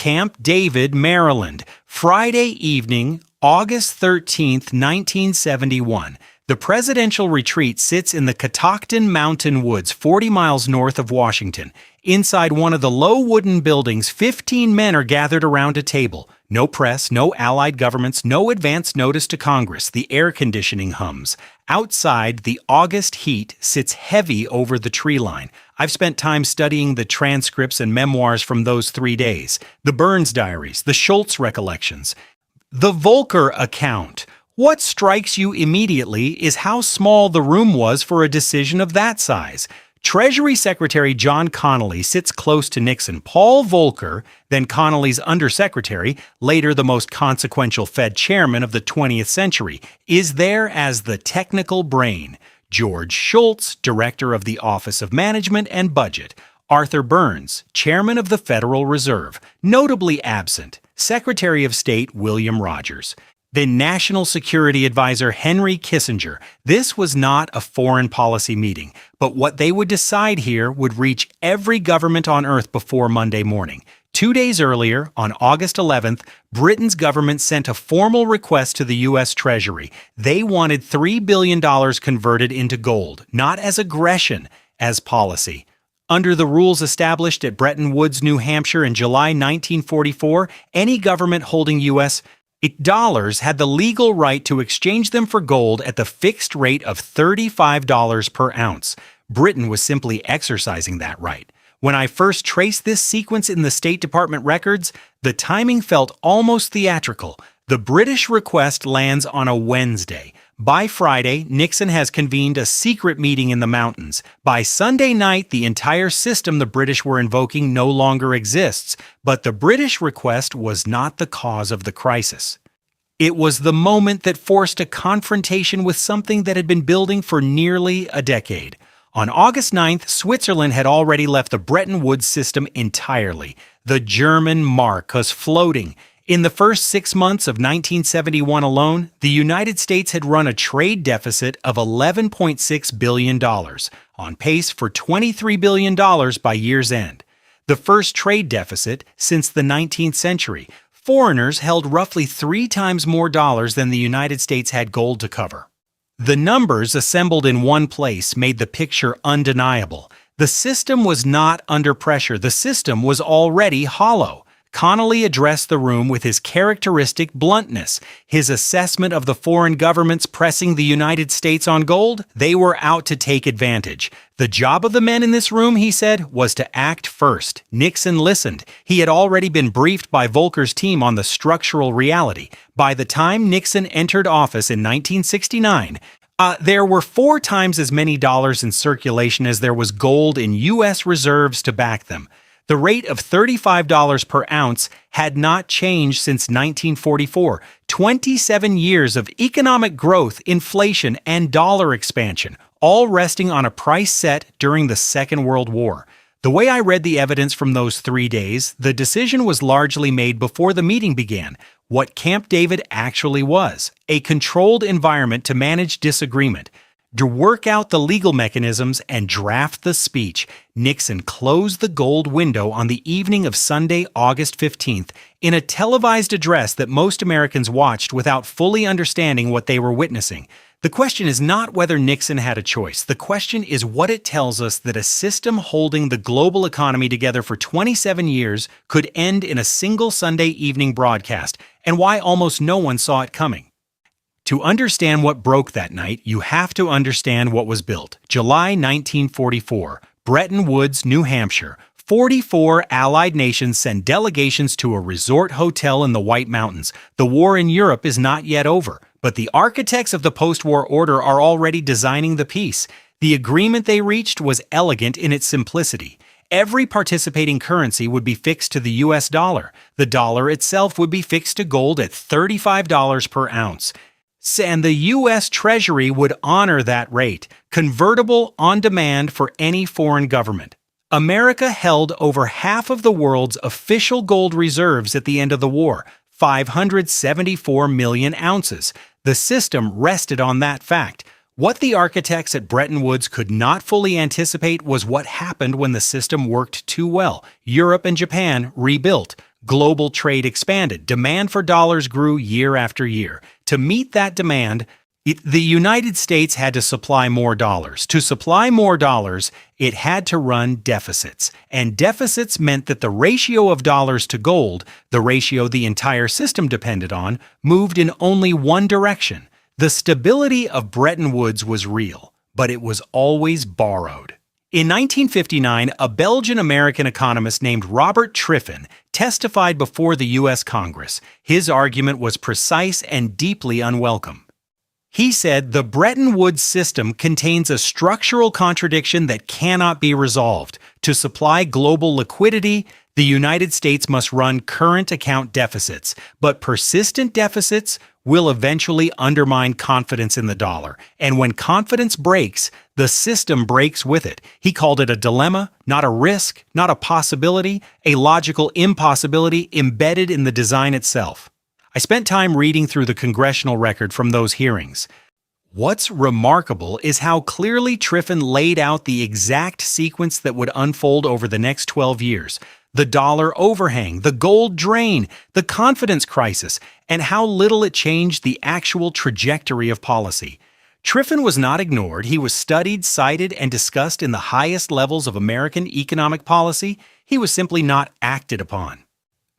Camp David, Maryland, Friday evening, August 13th, 1971. The presidential retreat sits in the Catoctin Mountain woods 40 miles north of Washington. Inside one of the low wooden buildings, 15 men are gathered around a table. No press, no allied governments, no advance notice to Congress. The air conditioning hums. Outside, the August heat sits heavy over the tree line. I've spent time studying the transcripts and memoirs from those 3 days, the Burns diaries, the Schultz recollections, the Volcker account. What strikes you immediately is how small the room was for a decision of that size. Treasury Secretary John Connally sits close to Nixon. Paul Volcker, then Connally's undersecretary, later the most consequential Fed chairman of the 20th century, is there as the technical brain. George Shultz, director of the Office of Management and Budget. Arthur Burns, chairman of the Federal Reserve. Notably absent, Secretary of State William Rogers. Then National Security Advisor Henry Kissinger. This was not a foreign policy meeting, but what they would decide here would reach every government on Earth before Monday morning. 2 days earlier, on August 11th, Britain's government sent a formal request to the U.S. Treasury. They wanted $3 billion converted into gold, not as aggression, as policy. Under the rules established at Bretton Woods, New Hampshire in July 1944, any government holding U.S. dollars had the legal right to exchange them for gold at the fixed rate of $35 per ounce. Britain was simply exercising that right. When I first traced this sequence in the State Department records, the timing felt almost theatrical. The British request lands on a Wednesday. By Friday, Nixon has convened a secret meeting in the mountains. By Sunday night, the entire system the British were invoking no longer exists, but the British request was not the cause of the crisis. It was the moment that forced a confrontation with something that had been building for nearly a decade. On August 9th, Switzerland had already left the Bretton Woods system entirely. The German mark was floating. In the first 6 months of 1971 alone, the United States had run a trade deficit of $11.6 billion, on pace for $23 billion by year's end. The first trade deficit since the 19th century. Foreigners held roughly 3 times more dollars than the United States had gold to cover. The numbers assembled in one place made the picture undeniable. The system was not under pressure. The system was already hollow. Connally addressed the room with his characteristic bluntness. His assessment of the foreign governments pressing the United States on gold, they were out to take advantage. The job of the men in this room, he said, was to act first. Nixon listened. He had already been briefed by Volcker's team on the structural reality. By the time Nixon entered office in 1969, there were 4 times as many dollars in circulation as there was gold in U.S. reserves to back them. The rate of $35 per ounce had not changed since 1944. 27 years of economic growth, inflation, and dollar expansion, all resting on a price set during the Second World War. The way I read the evidence from those 3 days, the decision was largely made before the meeting began. What Camp David actually was, a controlled environment to manage disagreement, to work out the legal mechanisms and draft the speech. Nixon closed the gold window on the evening of Sunday, August 15th, in a televised address that most Americans watched without fully understanding what they were witnessing. The question is not whether Nixon had a choice. The question is what it tells us that a system holding the global economy together for 27 years could end in a single Sunday evening broadcast, and why almost no one saw it coming. To understand what broke that night, you have to understand what was built. July 1944, Bretton Woods, New Hampshire. 44 Allied nations send delegations to a resort hotel in the White Mountains. The war in Europe is not yet over, but the architects of the post-war order are already designing the peace. The agreement they reached was elegant in its simplicity. Every participating currency would be fixed to the U.S. dollar. The dollar itself would be fixed to gold at $35 per ounce. And the U.S. Treasury would honor that rate, convertible on demand for any foreign government. America held over half of the world's official gold reserves at the end of the war, 574 million ounces. The system rested on that fact. What the architects at Bretton Woods could not fully anticipate was what happened when the system worked too well. Europe and Japan rebuilt. Global trade expanded. Demand for dollars grew year after year. To meet that demand, the United States had to supply more dollars. To supply more dollars, it had to run deficits. And deficits meant that the ratio of dollars to gold, the ratio the entire system depended on, moved in only one direction. The stability of Bretton Woods was real, but it was always borrowed. In 1959, a Belgian-American economist named Robert Triffin testified before the U.S. Congress. His argument was precise and deeply unwelcome. He said the Bretton Woods system contains a structural contradiction that cannot be resolved. To supply global liquidity, the United States must run current account deficits, but persistent deficits will eventually undermine confidence in the dollar. And when confidence breaks, the system breaks with it. He called it a dilemma, not a risk, not a possibility, a logical impossibility embedded in the design itself. I spent time reading through the congressional record from those hearings. What's remarkable is how clearly Triffin laid out the exact sequence that would unfold over the next 12 years. The dollar overhang, the gold drain, the confidence crisis, and how little it changed the actual trajectory of policy. Triffin was not ignored. He was studied, cited, and discussed in the highest levels of American economic policy. He was simply not acted upon.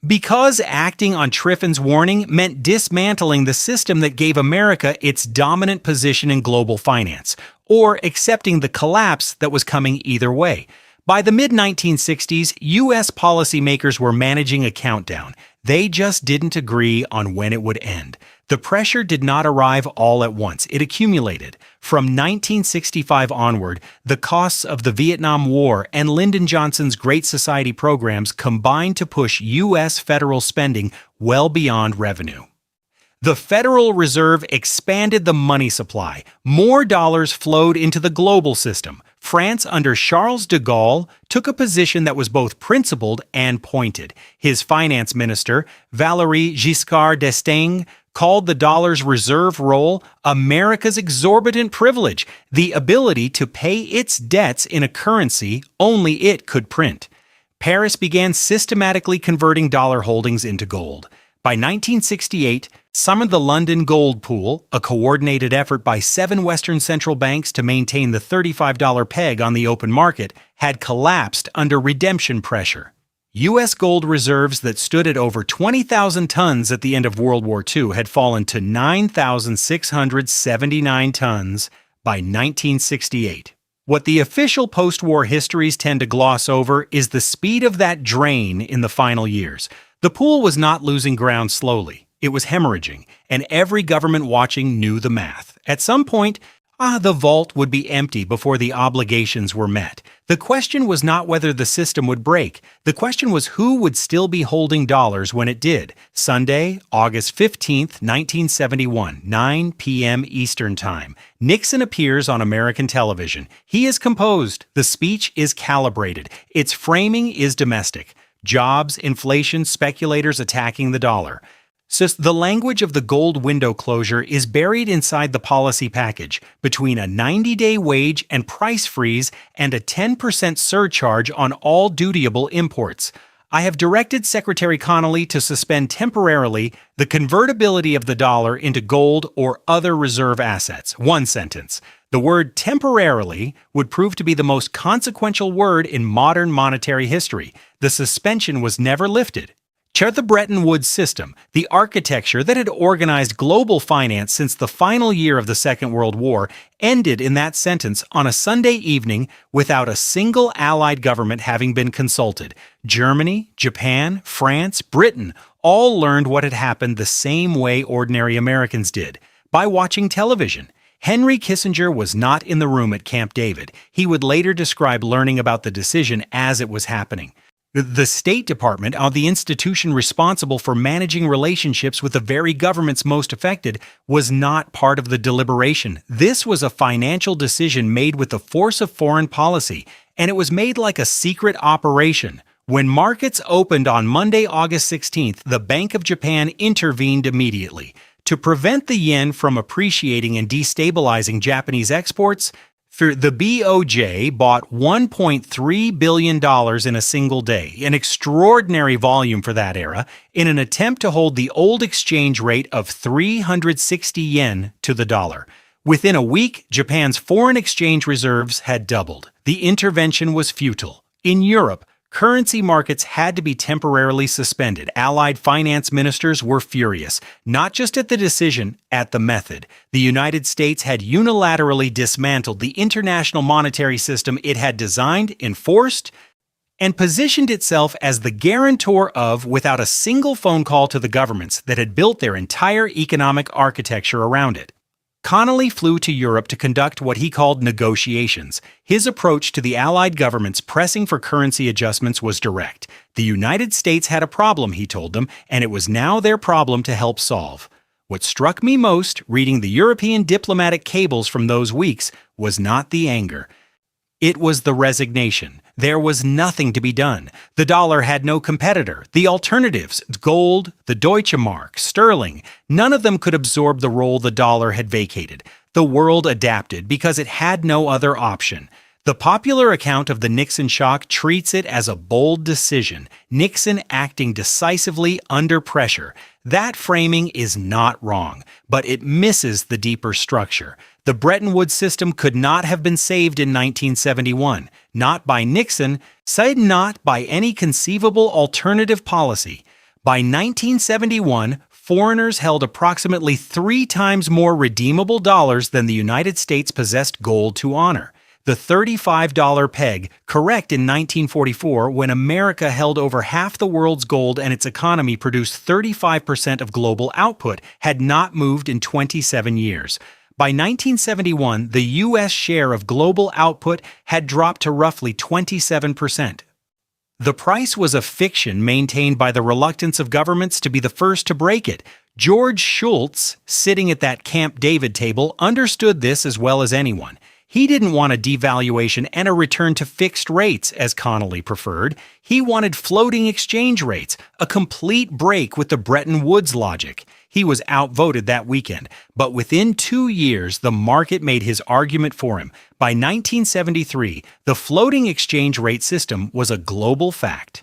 Because acting on Triffin's warning meant dismantling the system that gave America its dominant position in global finance, or accepting the collapse that was coming either way. By the mid-1960s, U.S. policymakers were managing a countdown. They just didn't agree on when it would end. The pressure did not arrive all at once. It accumulated. From 1965 onward, the costs of the Vietnam War and Lyndon Johnson's Great Society programs combined to push U.S. federal spending well beyond revenue. The Federal Reserve expanded the money supply. More dollars flowed into the global system. France under Charles de Gaulle took a position that was both principled and pointed. His finance minister, Valéry Giscard d'Estaing, called the dollar's reserve role America's exorbitant privilege, the ability to pay its debts in a currency only it could print. Paris began systematically converting dollar holdings into gold. By 1968, some of the London Gold Pool, a coordinated effort by 7 Western central banks to maintain the $35 peg on the open market, had collapsed under redemption pressure. U.S. gold reserves that stood at over 20,000 tons at the end of World War II had fallen to 9,679 tons by 1968. What the official post-war histories tend to gloss over is the speed of that drain in the final years. The pool was not losing ground slowly. It was hemorrhaging, and every government watching knew the math. At some point, the vault would be empty before the obligations were met. The question was not whether the system would break. The question was who would still be holding dollars when it did. Sunday, August 15, 1971, 9 p.m. Eastern Time. Nixon appears on American television. He is composed. The speech is calibrated. Its framing is domestic. Jobs, inflation, speculators attacking the dollar. So the language of the gold window closure is buried inside the policy package between a 90-day wage and price freeze and a 10% surcharge on all dutiable imports. I have directed Secretary Connally to suspend temporarily the convertibility of the dollar into gold or other reserve assets. One sentence. The word temporarily would prove to be the most consequential word in modern monetary history. The suspension was never lifted. The Bretton Woods system, the architecture that had organized global finance since the final year of the Second World War, ended in that sentence on a Sunday evening without a single Allied government having been consulted. Germany, Japan, France, Britain all learned what had happened the same way ordinary Americans did, by watching television. Henry Kissinger was not in the room at Camp David. He would later describe learning about the decision as it was happening. The State Department, the institution responsible for managing relationships with the very governments most affected, was not part of the deliberation. This was a financial decision made with the force of foreign policy, and it was made like a secret operation. When markets opened on Monday, August 16th, the Bank of Japan intervened immediately. To prevent the yen from appreciating and destabilizing Japanese exports, The BOJ bought $1.3 billion in a single day, an extraordinary volume for that era, in an attempt to hold the old exchange rate of 360 yen to the dollar. Within a week, Japan's foreign exchange reserves had doubled. The intervention was futile. In Europe, currency markets had to be temporarily suspended. Allied finance ministers were furious, not just at the decision, at the method. The United States had unilaterally dismantled the international monetary system it had designed, enforced, and positioned itself as the guarantor of, without a single phone call to the governments that had built their entire economic architecture around it. Connally flew to Europe to conduct what he called negotiations. His approach to the Allied governments pressing for currency adjustments was direct. The United States had a problem, he told them, and it was now their problem to help solve. What struck me most, reading the European diplomatic cables from those weeks, was not the anger. It was the resignation. There was nothing to be done. The dollar had no competitor. The alternatives, gold, the Deutsche Mark, sterling, none of them could absorb the role the dollar had vacated. The world adapted because it had no other option. The popular account of the Nixon shock treats it as a bold decision, Nixon acting decisively under pressure. That framing is not wrong, but it misses the deeper structure. The Bretton Woods system could not have been saved in 1971, not by Nixon, said not by any conceivable alternative policy. By 1971, foreigners held approximately 3 times more redeemable dollars than the United States possessed gold to honor. The $35 peg, correct in 1944 when America held over half the world's gold and its economy produced 35% of global output, had not moved in 27 years. By 1971, the U.S. share of global output had dropped to roughly 27%. The price was a fiction maintained by the reluctance of governments to be the first to break it. George Shultz, sitting at that Camp David table, understood this as well as anyone. He didn't want a devaluation and a return to fixed rates, as Connally preferred. He wanted floating exchange rates, a complete break with the Bretton Woods logic. He was outvoted that weekend, but within 2 years, the market made his argument for him. By 1973, the floating exchange rate system was a global fact.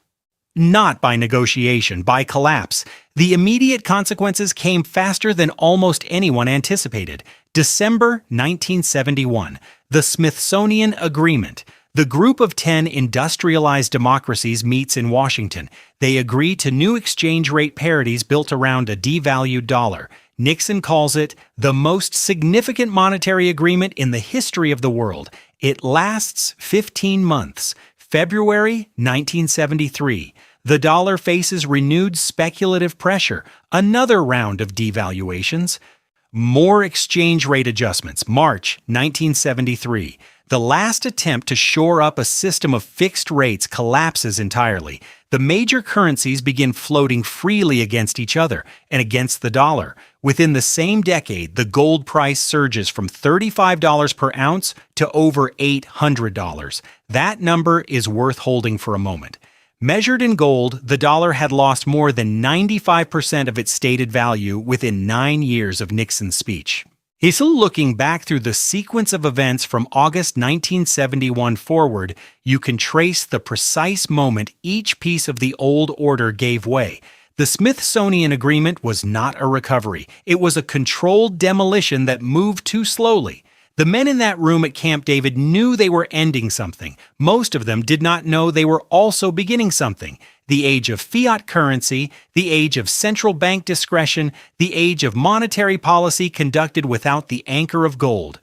Not by negotiation, by collapse. The immediate consequences came faster than almost anyone anticipated. December 1971, the Smithsonian Agreement. The group of 10 industrialized democracies meets in Washington. They agree to new exchange rate parities built around a devalued dollar. Nixon calls it the most significant monetary agreement in the history of the world. It lasts 15 months. February 1973. The dollar faces renewed speculative pressure. Another round of devaluations. More exchange rate adjustments. March 1973. The last attempt to shore up a system of fixed rates collapses entirely. The major currencies begin floating freely against each other and against the dollar. Within the same decade, the gold price surges from $35 per ounce to over $800. That number is worth holding for a moment. Measured in gold, the dollar had lost more than 95% of its stated value within 9 years of Nixon's speech. Still looking back through the sequence of events from August 1971 forward, you can trace the precise moment each piece of the old order gave way. The Smithsonian Agreement was not a recovery. It was a controlled demolition that moved too slowly. The men in that room at Camp David knew they were ending something. Most of them did not know they were also beginning something. The age of fiat currency, the age of central bank discretion, the age of monetary policy conducted without the anchor of gold.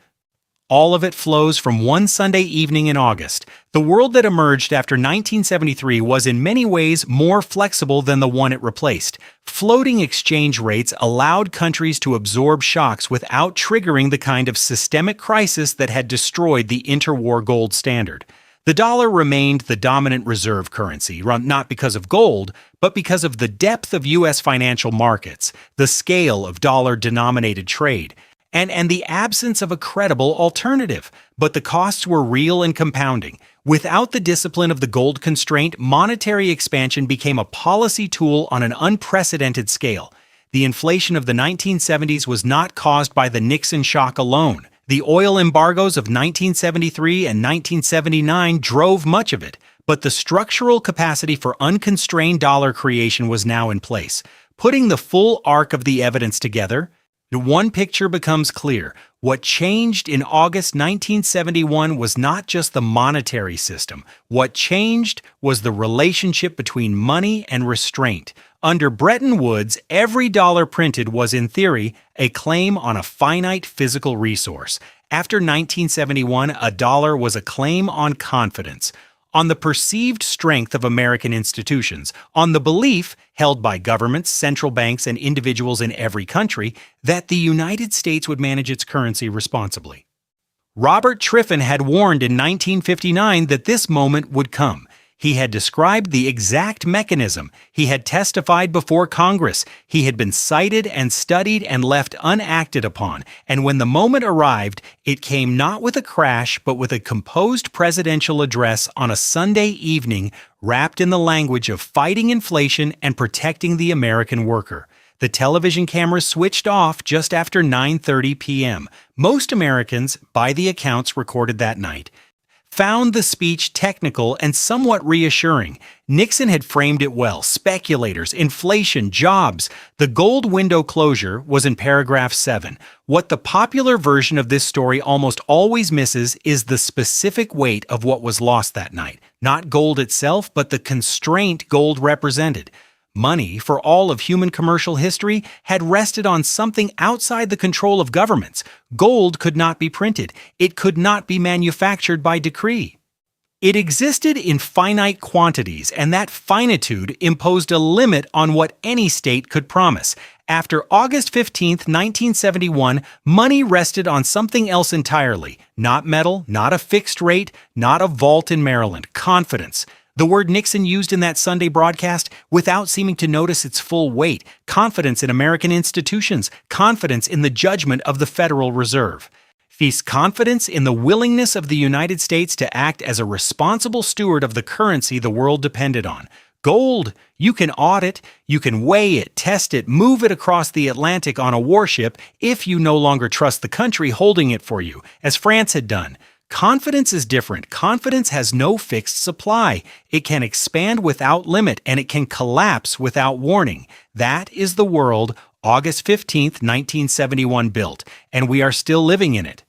All of it flows from one Sunday evening in August. The world that emerged after 1973 was in many ways more flexible than the one it replaced. Floating exchange rates allowed countries to absorb shocks without triggering the kind of systemic crisis that had destroyed the interwar gold standard. The dollar remained the dominant reserve currency, not because of gold, but because of the depth of U.S. financial markets, the scale of dollar-denominated trade, and the absence of a credible alternative. But the costs were real and compounding. Without the discipline of the gold constraint, monetary expansion became a policy tool on an unprecedented scale. The inflation of the 1970s was not caused by the Nixon shock alone. The oil embargoes of 1973 and 1979 drove much of it, but the structural capacity for unconstrained dollar creation was now in place. Putting the full arc of the evidence together, one picture becomes clear. What changed in August 1971 was not just the monetary system. What changed was the relationship between money and restraint. Under Bretton Woods, every dollar printed was, in theory, a claim on a finite physical resource. After 1971, a dollar was a claim on confidence, on the perceived strength of American institutions, on the belief held by governments, central banks, and individuals in every country that the United States would manage its currency responsibly. Robert Triffin had warned in 1959 that this moment would come. He had described the exact mechanism. He had testified before Congress. He had been cited and studied and left unacted upon. And when the moment arrived, it came not with a crash, but with a composed presidential address on a Sunday evening, wrapped in the language of fighting inflation and protecting the American worker. The television cameras switched off just after 9:30 p.m. Most Americans, by the accounts recorded that night, found the speech technical and somewhat reassuring. Nixon had framed it well. Speculators, inflation, jobs. The gold window closure was in paragraph 7. What the popular version of this story almost always misses is the specific weight of what was lost that night. Not gold itself, but the constraint gold represented. Money, for all of human commercial history, had rested on something outside the control of governments. Gold could not be printed. It could not be manufactured by decree. It existed in finite quantities, and that finitude imposed a limit on what any state could promise. After August 15, 1971, money rested on something else entirely. Not metal, not a fixed rate, not a vault in Maryland. Confidence. The word Nixon used in that Sunday broadcast without seeming to notice its full weight. Confidence in American institutions. Confidence in the judgment of the Federal Reserve. Feast confidence in the willingness of the United States to act as a responsible steward of the currency the world depended on. Gold, you can audit, you can weigh it, test it, move it across the Atlantic on a warship if you no longer trust the country holding it for you, as France had done. Confidence is different. Confidence has no fixed supply. It can expand without limit, and it can collapse without warning. That is the world August 15, 1971 built, and we are still living in it.